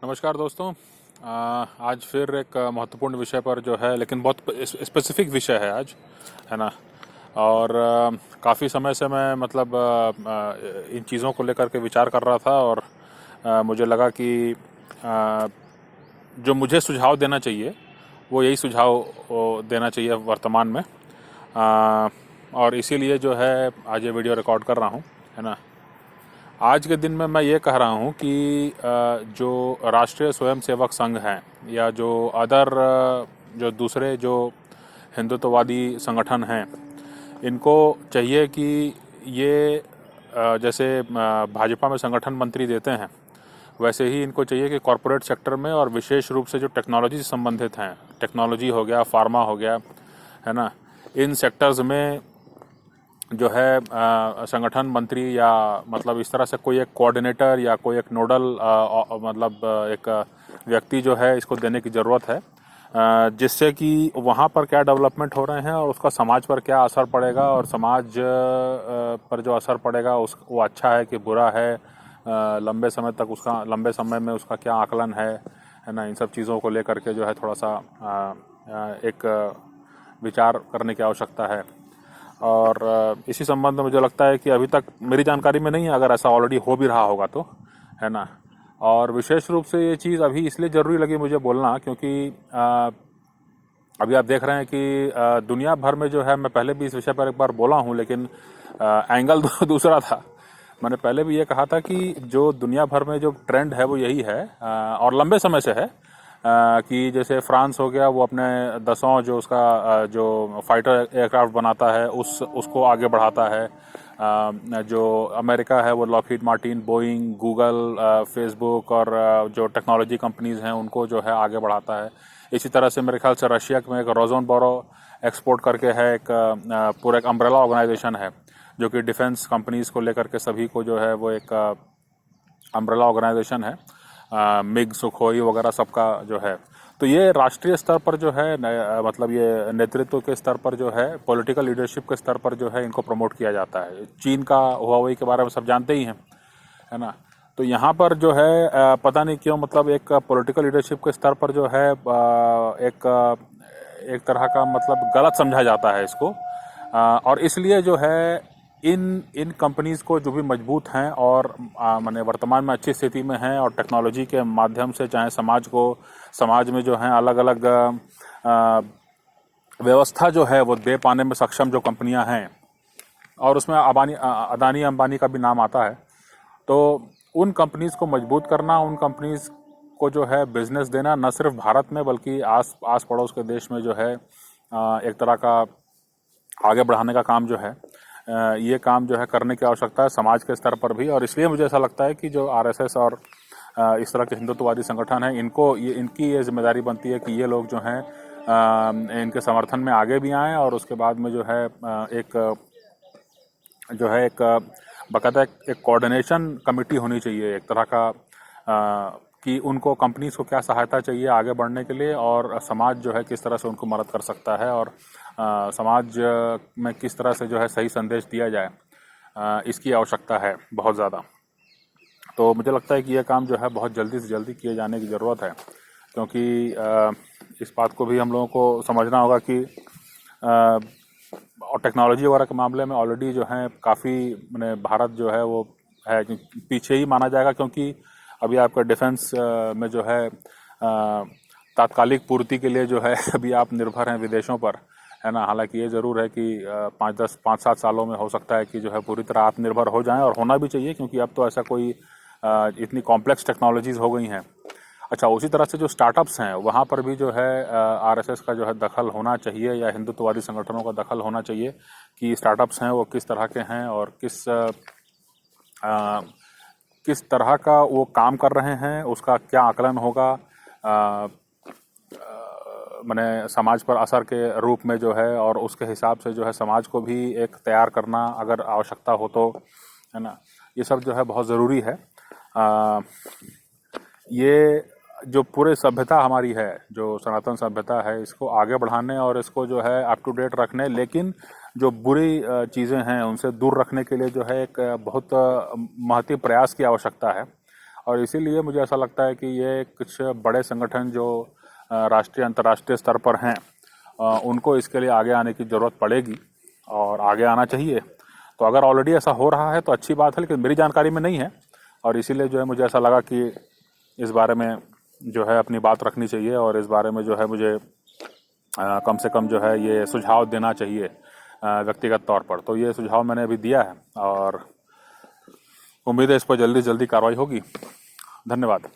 नमस्कार दोस्तों। आज फिर एक महत्वपूर्ण विषय पर जो है, लेकिन बहुत स्पेसिफिक विषय है आज, है ना। और काफ़ी समय से मैं मतलब इन चीज़ों को लेकर के विचार कर रहा था और मुझे लगा कि अ, जो मुझे सुझाव देना चाहिए वो यही सुझाव देना चाहिए वर्तमान में। और इसीलिए जो है आज ये वीडियो रिकॉर्ड कर रहा हूँ, है ना। आज के दिन में मैं ये कह रहा हूँ कि जो राष्ट्रीय स्वयंसेवक संघ हैं या जो अदर जो दूसरे जो हिंदुत्ववादी संगठन हैं, इनको चाहिए कि ये जैसे भाजपा में संगठन मंत्री देते हैं, वैसे ही इनको चाहिए कि कॉरपोरेट सेक्टर में और विशेष रूप से जो टेक्नोलॉजी से संबंधित हैं, टेक्नोलॉजी हो गया, फार्मा हो गया, है ना, इन सेक्टर्स में जो है संगठन मंत्री या मतलब इस तरह से कोई एक कोऑर्डिनेटर या कोई एक नोडल मतलब एक व्यक्ति जो है इसको देने की ज़रूरत है, जिससे कि वहाँ पर क्या डेवलपमेंट हो रहे हैं और उसका समाज पर क्या असर पड़ेगा और समाज पर जो असर पड़ेगा उस वो अच्छा है कि बुरा है, लंबे समय तक उसका लंबे समय में उसका क्या आकलन है ना। इन सब चीज़ों को लेकर के जो है थोड़ा सा एक विचार करने की आवश्यकता है। और इसी संबंध में मुझे लगता है कि अभी तक मेरी जानकारी में नहीं है, अगर ऐसा ऑलरेडी हो भी रहा होगा तो, है ना। और विशेष रूप से ये चीज़ अभी इसलिए ज़रूरी लगी मुझे बोलना क्योंकि अभी आप देख रहे हैं कि दुनिया भर में जो है, मैं पहले भी इस विषय पर एक बार बोला हूँ, लेकिन एंगल दूसरा था। मैंने पहले भी ये कहा था कि जो दुनिया भर में जो ट्रेंड है वो यही है, और लंबे समय से है, कि जैसे फ्रांस हो गया, वो अपने दसों जो उसका जो फाइटर एयरक्राफ्ट बनाता है उसको आगे बढ़ाता है। जो अमेरिका है वो Lockheed Martin, Boeing, Google, Facebook और जो टेक्नोलॉजी कंपनीज हैं उनको जो है आगे बढ़ाता है। इसी तरह से मेरे ख्याल से रशिया में एक रोजनबोरो एक्सपोर्ट करके है, एक पूरा एक अम्ब्रेला ऑर्गेनाइजेशन है जो कि डिफेंस कंपनीज को लेकर के सभी को जो है वो एक अम्ब्रेला ऑर्गेनाइजेशन है, मिग, सुखोई वगैरह सबका जो है। तो ये राष्ट्रीय स्तर पर जो है मतलब ये नेतृत्व के स्तर पर जो है, पॉलिटिकल लीडरशिप के स्तर पर जो है इनको प्रमोट किया जाता है। चीन का हुआवेई के बारे में सब जानते ही हैं, है ना। तो यहाँ पर जो है पता नहीं क्यों मतलब एक पॉलिटिकल लीडरशिप के स्तर पर जो है एक तरह का मतलब गलत समझा जाता है इसको। और इसलिए जो है इन इन कंपनीज को जो भी मजबूत हैं और माने वर्तमान में अच्छी स्थिति में हैं और टेक्नोलॉजी के माध्यम से चाहे समाज में जो है अलग अलग व्यवस्था जो है वो दे पाने में सक्षम जो कंपनियां हैं, और उसमें अदानी अंबानी का भी नाम आता है। तो उन कंपनीज को मजबूत करना, उन कंपनीज को जो है बिजनेस देना, न सिर्फ भारत में बल्कि आस पड़ोस के देश में जो है एक तरह का आगे बढ़ाने का काम जो है, ये काम जो है करने की आवश्यकता है समाज के स्तर पर भी। और इसलिए मुझे ऐसा लगता है कि जो आरएसएस और इस तरह के हिंदुत्ववादी संगठन हैं, इनकी ये जिम्मेदारी बनती है कि ये लोग जो हैं इनके समर्थन में आगे भी आएँ और उसके बाद में जो है एक बाकायदा एक कोऑर्डिनेशन कमेटी होनी चाहिए, एक तरह का कि उनको कंपनीज को क्या सहायता चाहिए आगे बढ़ने के लिए और समाज जो है किस तरह से उनको मदद कर सकता है और समाज में किस तरह से जो है सही संदेश दिया जाए, इसकी आवश्यकता है बहुत ज़्यादा। तो मुझे लगता है कि यह काम जो है बहुत जल्दी से जल्दी किए जाने की ज़रूरत है, क्योंकि इस बात को भी हम लोगों को समझना होगा कि और टेक्नोलॉजी वगैरह के मामले में ऑलरेडी जो है काफ़ी मैंने भारत जो है वो है पीछे ही माना जाएगा, क्योंकि अभी आपका डिफेंस में जो है तात्कालिक पूर्ति के लिए जो है अभी आप निर्भर हैं विदेशों पर, है ना। हालांकि ये ज़रूर है कि 5-7 सालों में हो सकता है कि जो है पूरी तरह आत्मनिर्भर हो जाएं, और होना भी चाहिए क्योंकि अब तो ऐसा कोई इतनी कॉम्प्लेक्स टेक्नोलॉजीज़ हो गई हैं। अच्छा, उसी तरह से जो स्टार्टअप्स हैं वहाँ पर भी जो है आरएसएस का जो है दखल होना चाहिए या हिंदुत्ववादी संगठनों का दखल होना चाहिए कि स्टार्टअप्स हैं वो किस तरह के हैं और किस तरह का वो काम कर रहे हैं, उसका क्या आकलन होगा माने समाज पर असर के रूप में जो है, और उसके हिसाब से जो है समाज को भी एक तैयार करना अगर आवश्यकता हो तो, है ना। ये सब जो है बहुत ज़रूरी है। ये जो पूरे सभ्यता हमारी है, जो सनातन सभ्यता है, इसको आगे बढ़ाने और इसको जो है अप टू डेट रखने, लेकिन जो बुरी चीज़ें हैं उनसे दूर रखने के लिए जो है एक बहुत महती प्रयास की आवश्यकता है। और इसीलिए मुझे ऐसा लगता है कि ये कुछ बड़े संगठन जो राष्ट्रीय अंतर्राष्ट्रीय स्तर पर हैं, उनको इसके लिए आगे आने की ज़रूरत पड़ेगी और आगे आना चाहिए। तो अगर ऑलरेडी ऐसा हो रहा है तो अच्छी बात है, लेकिन मेरी जानकारी में नहीं है, और इसीलिए जो है मुझे ऐसा लगा कि इस बारे में जो है अपनी बात रखनी चाहिए, और इस बारे में जो है मुझे कम से कम जो है ये सुझाव देना चाहिए व्यक्तिगत तौर पर। तो ये सुझाव मैंने अभी दिया है और उम्मीद है इस पर जल्दी जल्दी कार्रवाई होगी। धन्यवाद।